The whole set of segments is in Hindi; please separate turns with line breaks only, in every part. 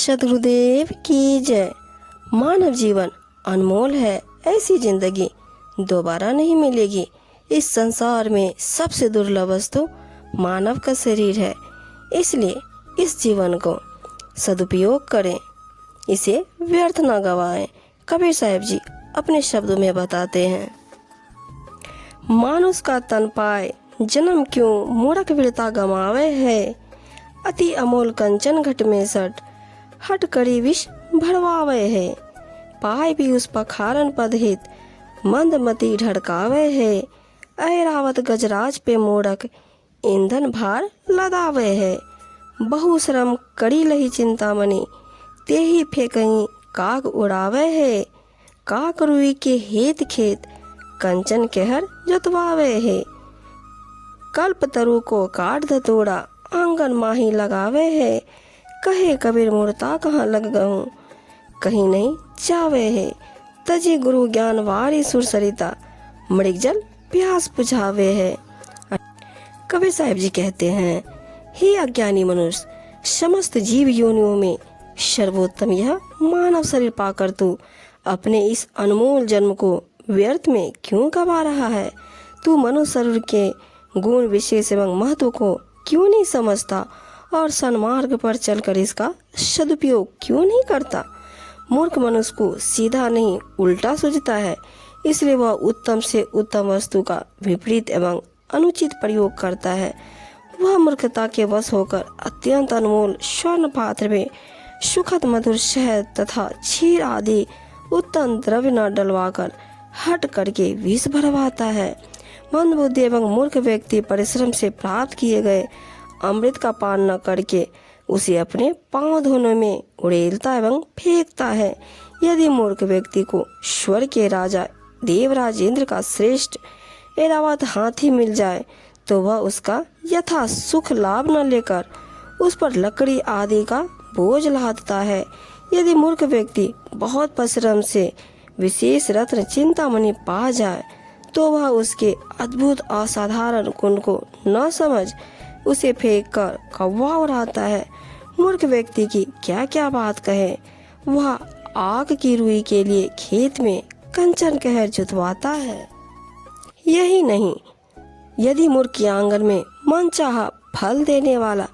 सद्गुरुदेव की जय। मानव जीवन अनमोल है, ऐसी जिंदगी दोबारा नहीं मिलेगी। इस संसार में सबसे दुर्लभ वस्तु मानव का शरीर है, इसलिए इस जीवन को सदुपयोग करें, इसे व्यर्थ न गवाएं। कबीर साहब जी अपने शब्दों में बताते हैं, मानुष का तन पाए जन्म क्यों मूर्ख विरता गमावे है। अति अमोल कंचन घट में सट हट करी विष भरवावे है। पाए भी उस पखारन पद हित मंदमती ढड़कावे है। ऐरावत गजराज पे मोड़क ईंधन भार लदावे है। बहु श्रम कड़ी लही चिंतामणि ते ही फेकहीं काग उड़ावे है। काक रुई के हेत खेत कंचन केहर जोतवावे है। कल्प तरु को काट धतोड़ा आंगन माही लगावे है। कहे कबीर मूर्ता कहाँ लग गहूँ कहीं नहीं जावे है। तजी गुरु ज्ञान वारी सुर सरिता मृग जल प्यास बुझावे है। कबीर साहब जी कहते हैं, हे अज्ञानी मनुष्य, समस्त जीव योनियों में सर्वोत्तम यह मानव शरीर पाकर तू अपने इस अनमोल जन्म को व्यर्थ में क्यों गवा रहा है। तू मनुष्य शरीर के गुण विशेष एवं महत्व को क्यों नहीं समझता और सन्मार्ग पर चलकर इसका सदुपयोग क्यों नहीं करता। मूर्ख मनुष्य को सीधा नहीं उल्टा सूझता है, इसलिए वह उत्तम से उत्तम वस्तु का विपरीत एवं अनुचित प्रयोग करता है। वह मूर्खता के वश होकर अत्यंत अनमोल स्वर्ण पात्र में सुखद मधुर शहद तथा क्षीर आदि उत्तम द्रव्य न डलवाकर हट करके विष भरवाता है। मंदबुद्धि एवं मूर्ख व्यक्ति परिश्रम से प्राप्त किए गए अमृत का पान न करके उसे अपने पांव धोने में उड़ेलता एवं फेंकता है। यदि मूर्ख व्यक्ति को स्वर्ग के राजा देवराज इंद्र का श्रेष्ठ ऐरावत हाथी मिल जाए तो वह उसका यथा सुख लाभ न लेकर उस पर लकड़ी आदि का बोझ लादता है। यदि मूर्ख व्यक्ति बहुत परिश्रम से विशेष रत्न चिंतामणि पा जाए तो वह उसके अद्भुत असाधारण गुण को न समझ उसे फेंक कर कौवा उड़ाता है। मूर्ख व्यक्ति की क्या क्या बात कहे, वह आग की रुई के लिए खेत में कंचन कहर जुतवाता है। यही नहीं, यदि मूर्ख के आंगन में मनचाहा फल देने वाला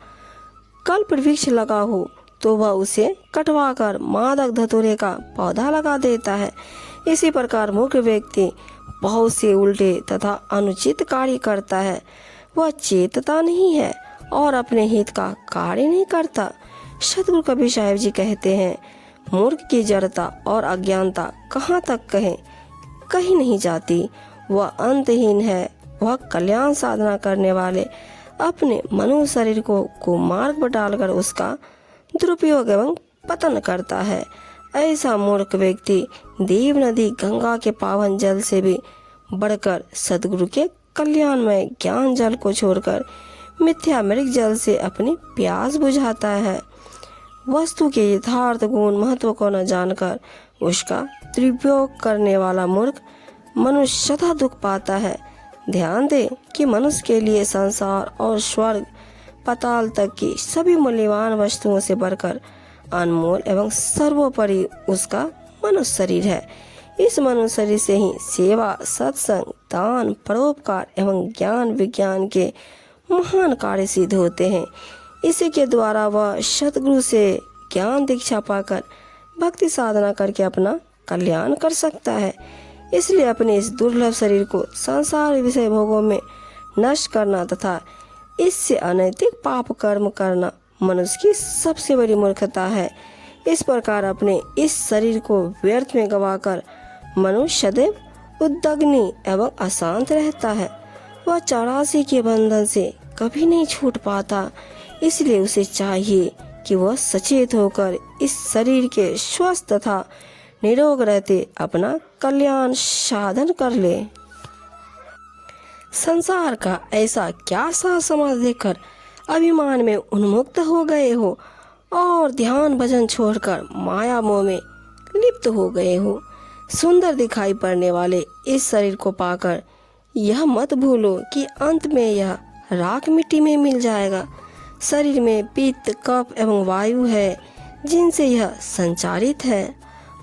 कल्प वृक्ष लगा हो तो वह उसे कटवा कर मादक धतूरे का पौधा लगा देता है। इसी प्रकार मूर्ख व्यक्ति बहुत से उल्टे तथा अनुचित कार्य करता है। वह चेतता नहीं है और अपने हित का कार्य नहीं करता। सतगुरु कबीर साहब जी कहते हैं, मूर्ख की जड़ता और अज्ञानता कहाँ तक कहें, कहीं नहीं जाती। वह अंतहीन है। वह कल्याण साधना करने वाले अपने मनुष्य शरीर को कुमार्ग पर डालकर उसका दुरुपयोग एवं पतन करता है। ऐसा मूर्ख व्यक्ति देव नदी गंगा के पावन जल से भी बढ़कर सद्गुरु के कल्याणमय ज्ञान जल को छोड़कर मिथ्या मृग जल से अपनी प्यास बुझाता है। वस्तु के यथार्थ गुण महत्व को न जानकर उसका दुरुपयोग करने वाला मूर्ख मनुष्य सदा दुख पाता है। ध्यान दे कि मनुष्य के लिए संसार और स्वर्ग पाताल तक की सभी मूल्यवान वस्तुओं से बढ़कर अनमोल एवं सर्वोपरि उसका मनुष्य शरीर है। इस मनुष्य शरीर से ही सेवा, सत्संग, दान, परोपकार एवं ज्ञान विज्ञान के महान कार्य सिद्ध होते हैं। इसी के द्वारा वह सतगुरु से ज्ञान दीक्षा पाकर भक्ति साधना करके अपना कल्याण कर सकता है। इसलिए अपने इस दुर्लभ शरीर को संसार विषय भोगों में नष्ट करना तथा इससे अनैतिक पाप कर्म करना मनुष्य की सबसे बड़ी मूर्खता है। इस प्रकार अपने इस शरीर को व्यर्थ में गवाकर मनुष्य सदैव उद्दग्नि एवं अशांत रहता है। वह 84 के बंधन से कभी नहीं छूट पाता। इसलिए उसे चाहिए कि वह सचेत होकर इस शरीर के स्वस्थ तथा निरोग रहते अपना कल्याण साधन कर ले। संसार का ऐसा क्या सा समाज देखकर अभिमान में उन्मुक्त हो गए हो और ध्यान भजन छोड़कर माया मोह में लिप्त हो गए हो। सुंदर दिखाई पड़ने वाले इस शरीर को पाकर यह मत भूलो कि अंत में यह राख मिट्टी में मिल जाएगा। शरीर में पित्त, कफ एवं वायु है। जिनसे यह संचारित है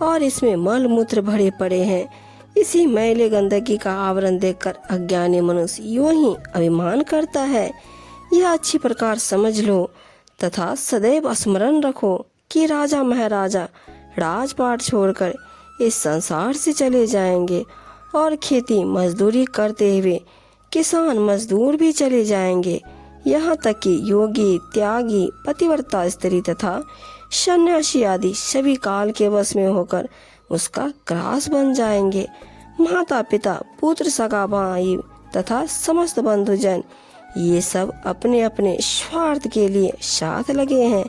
और इसमें मल मूत्र भरे पड़े हैं। इसी मैले गंदगी का आवरण देखकर अज्ञानी मनुष्य यूं ही अभिमान करता है। यह अच्छी प्रकार समझ लो तथा सदैव स्मरण रखो कि राजा महाराजा राजपाट छोड़कर इस संसार से चले जाएंगे और खेती मजदूरी करते हुए किसान मजदूर भी चले जाएंगे। यहाँ तक कि योगी, त्यागी, पतिव्रता स्त्री तथा सन्यासी आदि सभी काल के वश में होकर उसका ग्रास बन जाएंगे। माता पिता, पुत्र, सगा भाई तथा समस्त बंधुजन ये सब अपने अपने स्वार्थ के लिए साथ लगे हैं।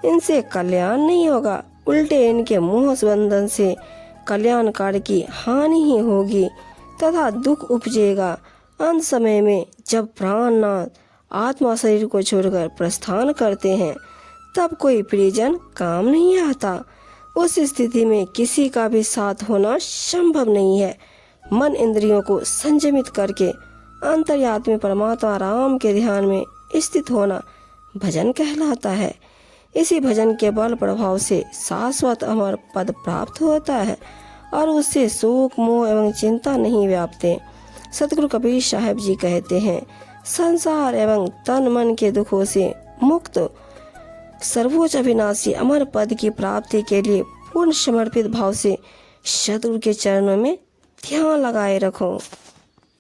इनसे कल्याण नहीं होगा, उल्टे इनके मोह बंधन से कल्याणकारी की हानि ही होगी तथा दुख उपजेगा। अंत समय में जब प्राणनाथ आत्मा शरीर को छोड़कर प्रस्थान करते हैं तब कोई परिजन काम नहीं आता। उस स्थिति में किसी का भी साथ होना संभव नहीं है। मन इंद्रियों को संयमित करके अंतर्यात्मी परमात्मा राम के ध्यान में स्थित होना भजन कहलाता है। इसी भजन के बल प्रभाव से शाश्वत अमर पद प्राप्त होता है और उससे शोक, मोह एवं चिंता नहीं व्यापते। सतगुरु कबीर साहब जी कहते हैं, संसार एवं तन मन के दुखों से मुक्त सर्वोच्च अविनाशी अमर पद की प्राप्ति के लिए पूर्ण समर्पित भाव से सतगुरु के चरणों में ध्यान लगाए रखो।